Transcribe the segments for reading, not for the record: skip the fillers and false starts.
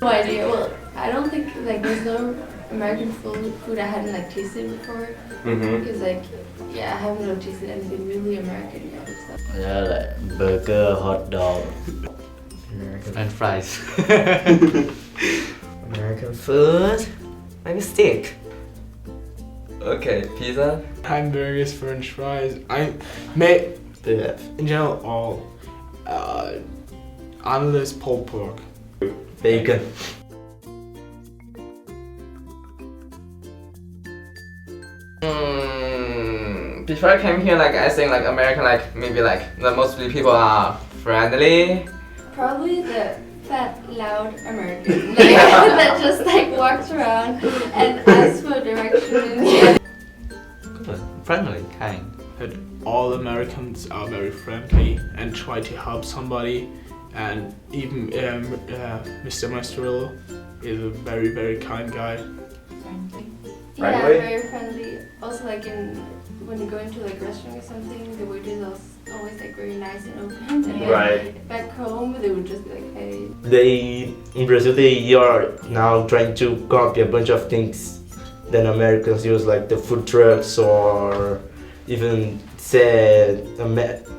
No idea. Well, I don't think like there's no American food I hadn't like tasted before. Because like yeah, I haven't really tasted anything really American yet. So. Yeah, like burger, hot dog. And fries. American food, maybe steak. Okay, pizza. Hamburgers, French fries. I may Yeah. in general all unless pulled pork. Bacon. Before I came here, like I think like American, like maybe like the mostly people are friendly. Probably the fat, loud American that just like walks around and asks for directions. Good, friendly, kind. That all Americans are very friendly and try to help somebody, and even Mr. Maestrillo is a very, very kind guy. Yeah, Friendly? very friendly. Also, like when you go into like restaurant or something, the waiters are always like very nice and open. And then Right. back home, they would just be like, hey. They in Brazil they are now trying to copy a bunch of things that Americans use, like the food trucks or even say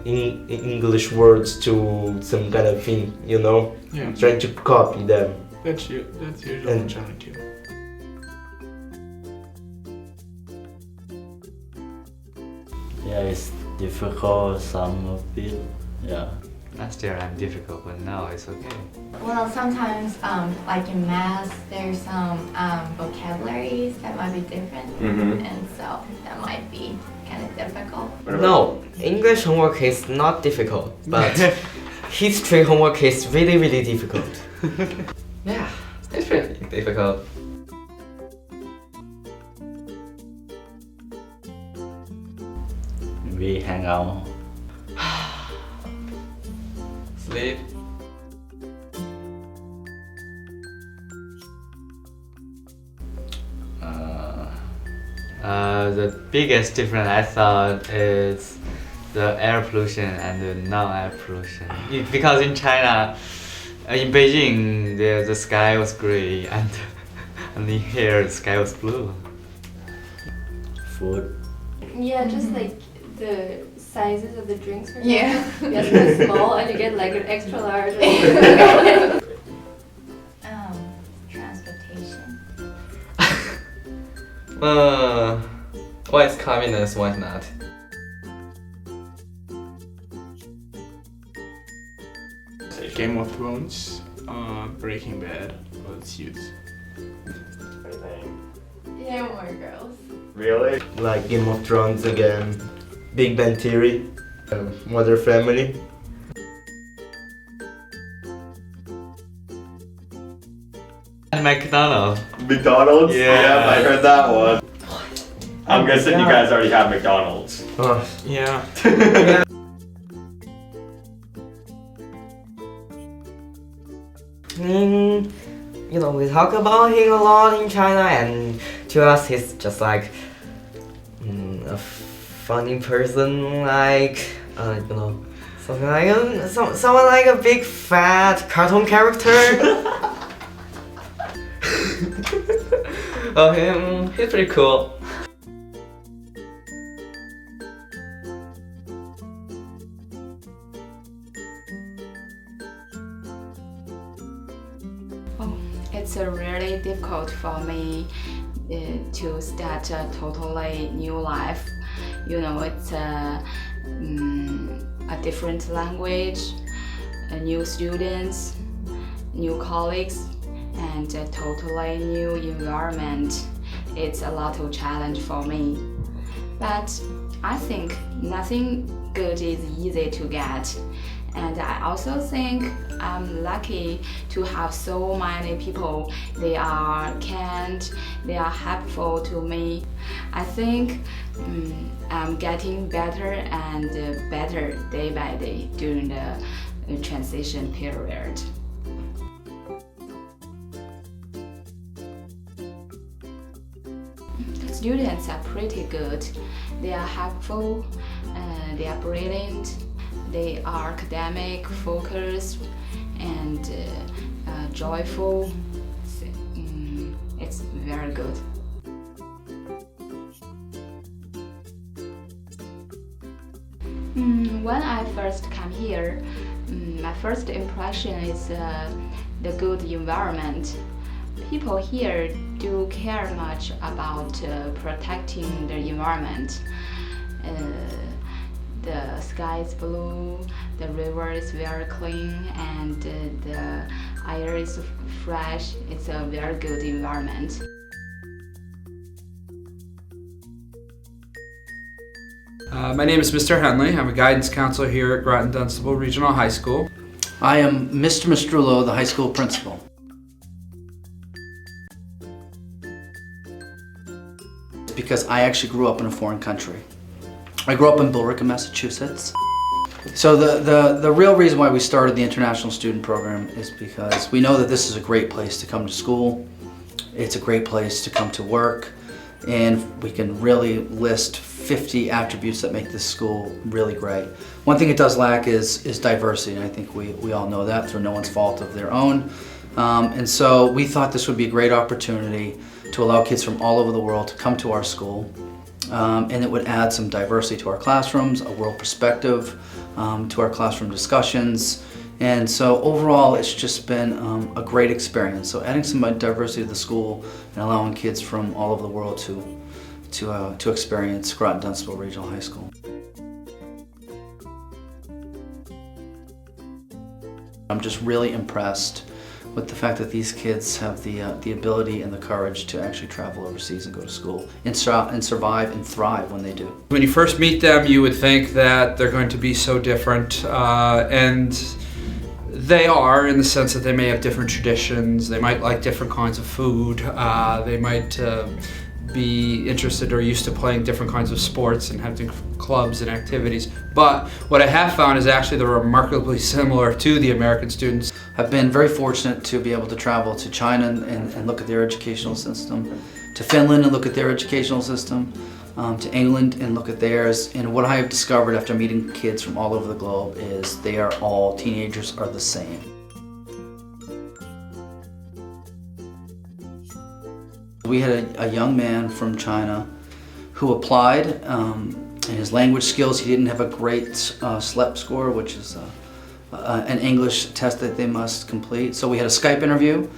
in English words to some kind of thing, you know, Yeah, trying to copy them. that's usually And- what trying to. Yeah, it's difficult. Some of it. Yeah. Last year I'm difficult, but now it's okay. Well, sometimes, like in math, there's some vocabularies that might be different, and so that might be kind of difficult. No, English homework is not difficult, but history homework is really, really difficult. Yeah, it's pretty difficult. We hang out. Sleep. The biggest difference I thought is the air pollution and the non-air pollution. Because in China, in Beijing, the sky was gray and and in here the sky was blue. Food. Yeah, just like the sizes of the drinks for Yeah. example. You get so small and you get like an extra large. Transportation. Why is communist, why not? Game of Thrones, Breaking Bad, or Suits. Yeah, more girls. Really? Like Game of Thrones again. Big Bang Theory. Mother Family. And McDonald's. McDonald's? Yeah. I heard that one. I'm guessing you guys already have McDonald's. Yeah. You know, we talk about him a lot in China, and to us, he's just like a funny person, like you know, something like someone like a big fat cartoon character. Oh, he's pretty cool. It's really difficult for me to start a totally new life. You know, it's a different language, new students, new colleagues, and a totally new environment. It's a lot of challenge for me. But I think nothing good is easy to get. And I also think I'm lucky to have so many people. They are kind, they are helpful to me. I think I'm getting better and better day by day during the transition period. The students are pretty good. They are helpful, they are brilliant. They are academic, focused, and joyful. It's very good. When I first come here, my first impression is the good environment. People here do care much about protecting the environment. The sky is blue, the river is very clean, and the air is fresh. It's a very good environment. My name is Mr. Henley. I'm a guidance counselor here at Groton Dunstable Regional High School. I am Mr. Mastrullo, the high school principal. Because I actually grew up in a foreign country. I grew up in Billerica, Massachusetts. So the real reason why we started the International Student Program is because we know that this is a great place to come to school. It's a great place to come to work. And we can really list 50 attributes that make this school really great. One thing it does lack is diversity, and I think we all know that through no one's fault of their own. And so we thought this would be a great opportunity to allow kids from all over the world to come to our school. And it would add some diversity to our classrooms, a world perspective to our classroom discussions. And so overall, it's just been a great experience. So adding some diversity to the school and allowing kids from all over the world to experience Groton Dunstable Regional High School. I'm just really impressed with the fact that these kids have the ability and the courage to actually travel overseas and go to school and survive and thrive when they do. When you first meet them, you would think that they're going to be so different, and they are, in the sense that they may have different traditions, they might like different kinds of food, they might be interested or used to playing different kinds of sports and have different clubs and activities. But what I have found is actually they're remarkably similar to the American students. I've been very fortunate to be able to travel to China and look at their educational system, to Finland and look at their educational system, to England and look at theirs. And what I have discovered after meeting kids from all over the globe is they are all, teenagers are the same. We had a young man from China who applied, and his language skills, he didn't have a great SLEP score, which is an English test that they must complete. So we had a Skype interview,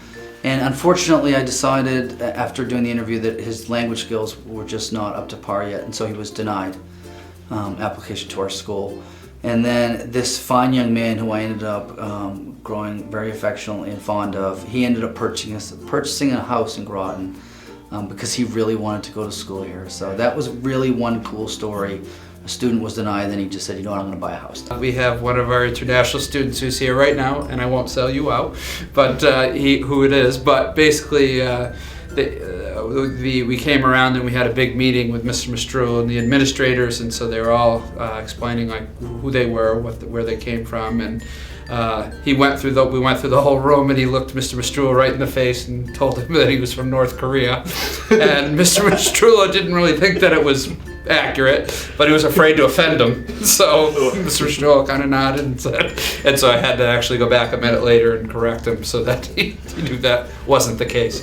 and unfortunately I decided after doing the interview that his language skills were just not up to par yet, and so he was denied application to our school. And then this fine young man who I ended up growing very affectionately and fond of, he ended up purchasing a house in Groton because he really wanted to go to school here. So that was really one cool story. A student was denied, then he just said, you know what, I'm going to buy a house. We have one of our international students who's here right now, and I won't sell you out, but who it is. But basically, we came around and we had a big meeting with Mr. Mastrullo and the administrators, and so they were all explaining like who they were, where they came from, and we went through the whole room, and he looked Mr. Mastrullo right in the face and told him that he was from North Korea. And Mr. Mastrullo didn't really think that it was accurate, but he was afraid to offend him. So Mr. Mastrullo kind of nodded and said, and so I had to actually go back a minute later and correct him so that he knew that wasn't the case.